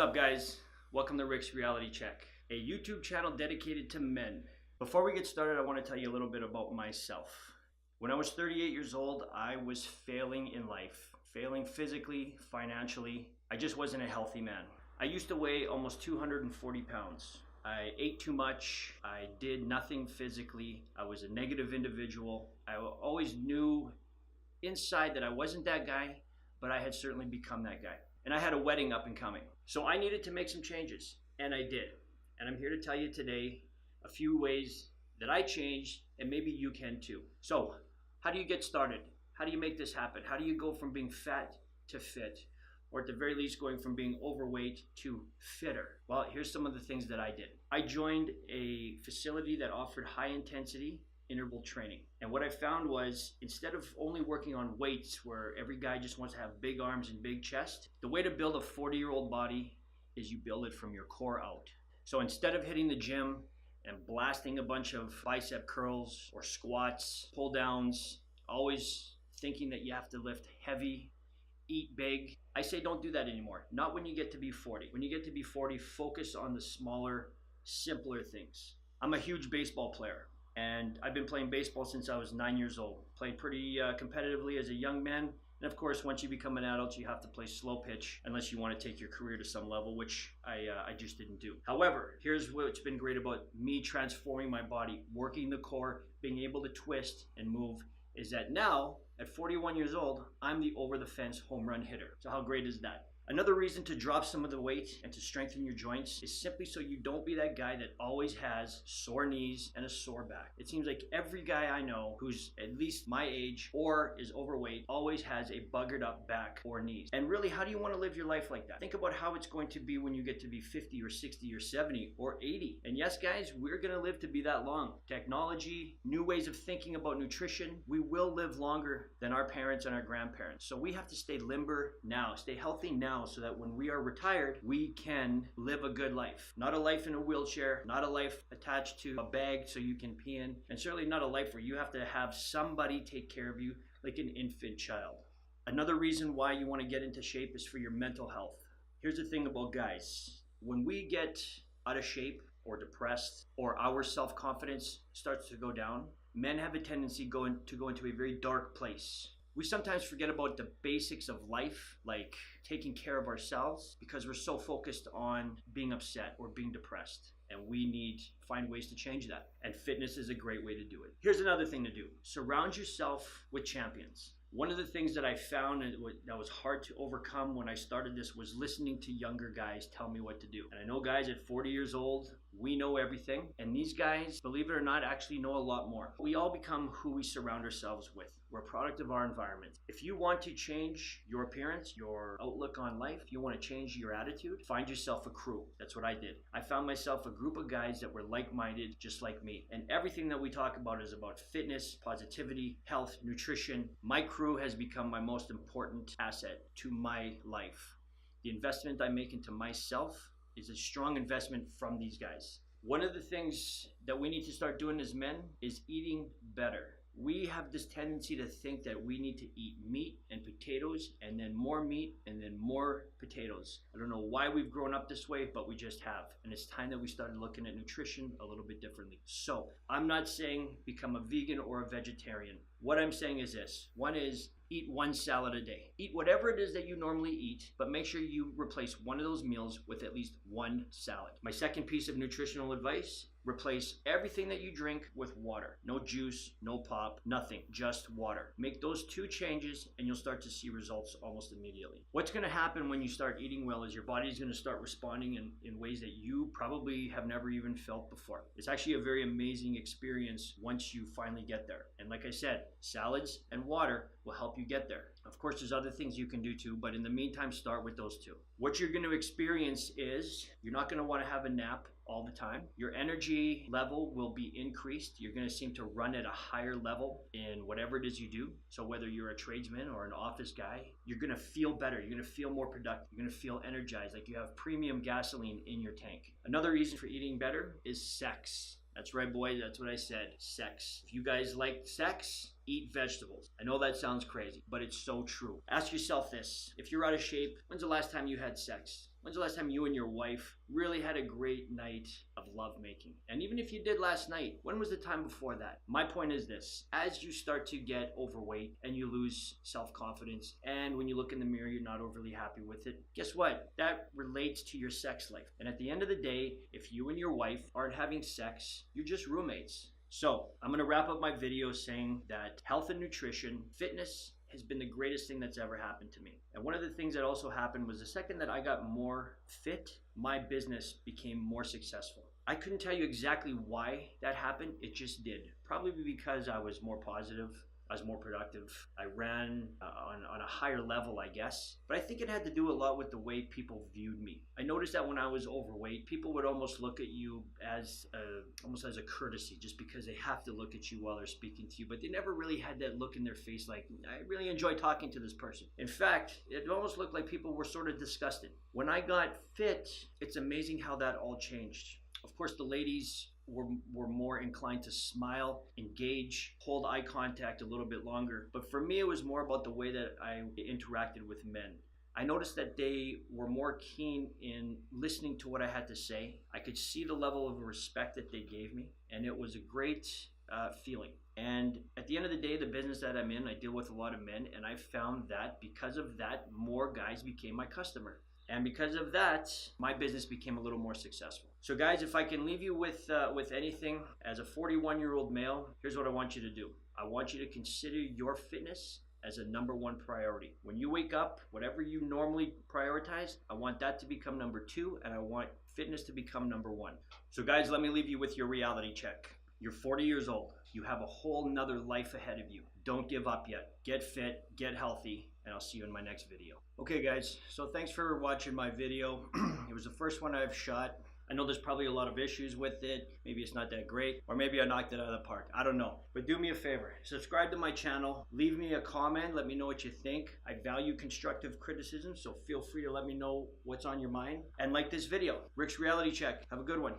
up, guys? Welcome to Rick's Reality Check, a YouTube channel dedicated to men. Before we get started, I want to tell you a little bit about myself. When I was 38 years old, I was failing in life, failing physically, financially. I just wasn't a healthy man. I used to weigh almost 240 pounds. I ate too much. I did nothing physically. I was a negative individual. I always knew inside that I wasn't that guy, but I had certainly become that guy. And I had a wedding up and coming. So I needed to make some changes, and I did. And I'm here to tell you today a few ways that I changed, and maybe you can too. So how do you get started? How do you make this happen? How do you go from being fat to fit? Or at the very least going from being overweight to fitter? Well, here's some of the things that I did. I joined a facility that offered high intensity interval training. And what I found was, instead of only working on weights where every guy just wants to have big arms and big chest, the way to build a 40-year-old body is you build it from your core out. So instead of hitting the gym and blasting a bunch of bicep curls or squats, pull downs, always thinking that you have to lift heavy, eat big, I say don't do that anymore. Not when you get to be 40. When you get to be 40, focus on the smaller, simpler things. I'm a huge baseball player. And I've been playing baseball since I was 9 years old. Played pretty competitively as a young man. And of course, once you become an adult, you have to play slow pitch unless you want to take your career to some level, which I just didn't do. However, here's what's been great about me transforming my body, working the core, being able to twist and move, is that now, at 41 years old, I'm the over-the-fence home run hitter. So how great is that? Another reason to drop some of the weight and to strengthen your joints is simply so you don't be that guy that always has sore knees and a sore back. It seems like every guy I know who's at least my age or is overweight always has a buggered up back or knees. And really, how do you want to live your life like that? Think about how it's going to be when you get to be 50 or 60 or 70 or 80. And yes, guys, we're going to live to be that long. Technology, new ways of thinking about nutrition, we will live longer than our parents and our grandparents. So we have to stay limber now, stay healthy now, so that when we are retired, we can live a good life. Not a life in a wheelchair, not a life attached to a bag so you can pee in, and certainly not a life where you have to have somebody take care of you like an infant child. Another reason why you want to get into shape is for your mental health. Here's the thing about guys. When we get out of shape or depressed or our self-confidence starts to go down, men have a tendency to go into a very dark place. We sometimes forget about the basics of life, like taking care of ourselves, because we're so focused on being upset or being depressed. And we need to find ways to change that. And fitness is a great way to do it. Here's another thing to do. Surround yourself with champions. One of the things that I found that was hard to overcome when I started this was listening to younger guys tell me what to do. And I know guys at 40 years old, we know everything. And these guys, believe it or not, actually know a lot more. We all become who we surround ourselves with. We're a product of our environment. If you want to change your appearance, your outlook on life, you want to change your attitude, find yourself a crew. That's what I did. I found myself a group of guys that were like-minded, just like me. And everything that we talk about is about fitness, positivity, health, nutrition. My crew has become my most important asset to my life. The investment I make into myself is a strong investment from these guys. One of the things that we need to start doing as men is eating better. We have this tendency to think that we need to eat meat and potatoes and then more meat and then more potatoes. I don't know why we've grown up this way, but we just have. And it's time that we started looking at nutrition a little bit differently. So I'm not saying become a vegan or a vegetarian. What I'm saying is this. One is eat one salad a day. Eat whatever it is that you normally eat, but make sure you replace one of those meals with at least one salad. My second piece of nutritional advice, replace everything that you drink with water. No juice, no pop, nothing, just water. Make those two changes and you'll start to see results almost immediately. What's gonna happen when you start eating well is your body's gonna start responding in ways that you probably have never even felt before. It's actually a very amazing experience once you finally get there. And like I said, salads and water will help you get there. Of course, there's other things you can do too, but in the meantime, start with those two. What you're going to experience is you're not going to want to have a nap all the time. Your energy level will be increased. You're going to seem to run at a higher level in whatever it is you do. So whether you're a tradesman or an office guy, you're going to feel better. You're going to feel more productive. You're going to feel energized, like you have premium gasoline in your tank. Another reason for eating better is sex. That's right, boys. That's what I said. Sex. If you guys like sex, eat vegetables. I know that sounds crazy, but it's so true. Ask yourself this. If you're out of shape, when's the last time you had sex? When's the last time you and your wife really had a great night of lovemaking? And even if you did last night, when was the time before that? My point is this: as you start to get overweight and you lose self-confidence, and when you look in the mirror you're not overly happy with it, guess what? That relates to your sex life. And at the end of the day, if you and your wife aren't having sex, you're just roommates. So I'm going to wrap up my video saying that health and nutrition, fitness, has been the greatest thing that's ever happened to me. And one of the things that also happened was the second that I got more fit, my business became more successful. I couldn't tell you exactly why that happened. It just did. Probably because I was more positive. I was more productive. I ran on a higher level, I guess. But I think it had to do a lot with the way people viewed me. I noticed that when I was overweight, people would almost look at you as almost as a courtesy, just because they have to look at you while they're speaking to you. But they never really had that look in their face like, I really enjoy talking to this person. In fact, it almost looked like people were sort of disgusted. When I got fit, it's amazing how that all changed. Of course, the ladies were more inclined to smile, engage, hold eye contact a little bit longer. But for me, it was more about the way that I interacted with men. I noticed that they were more keen in listening to what I had to say. I could see the level of respect that they gave me, and it was a great feeling. And at the end of the day, the business that I'm in, I deal with a lot of men, and I found that because of that, more guys became my customer. And because of that, my business became a little more successful. So guys, if I can leave you with anything, as a 41-year-old male, here's what I want you to do. I want you to consider your fitness as a #1 priority. When you wake up, whatever you normally prioritize, I want that to become #2, and I want fitness to become #1. So guys, let me leave you with your reality check. You're 40 years old. You have a whole nother life ahead of you. Don't give up yet. Get fit, get healthy, and I'll see you in my next video. Okay guys, so thanks for watching my video. It was the first one I've shot. I know there's probably a lot of issues with it. Maybe it's not that great, or maybe I knocked it out of the park. I don't know. But do me a favor, subscribe to my channel, leave me a comment, let me know what you think. I value constructive criticism, so feel free to let me know what's on your mind. And like this video. Rick's Reality Check. Have a good one.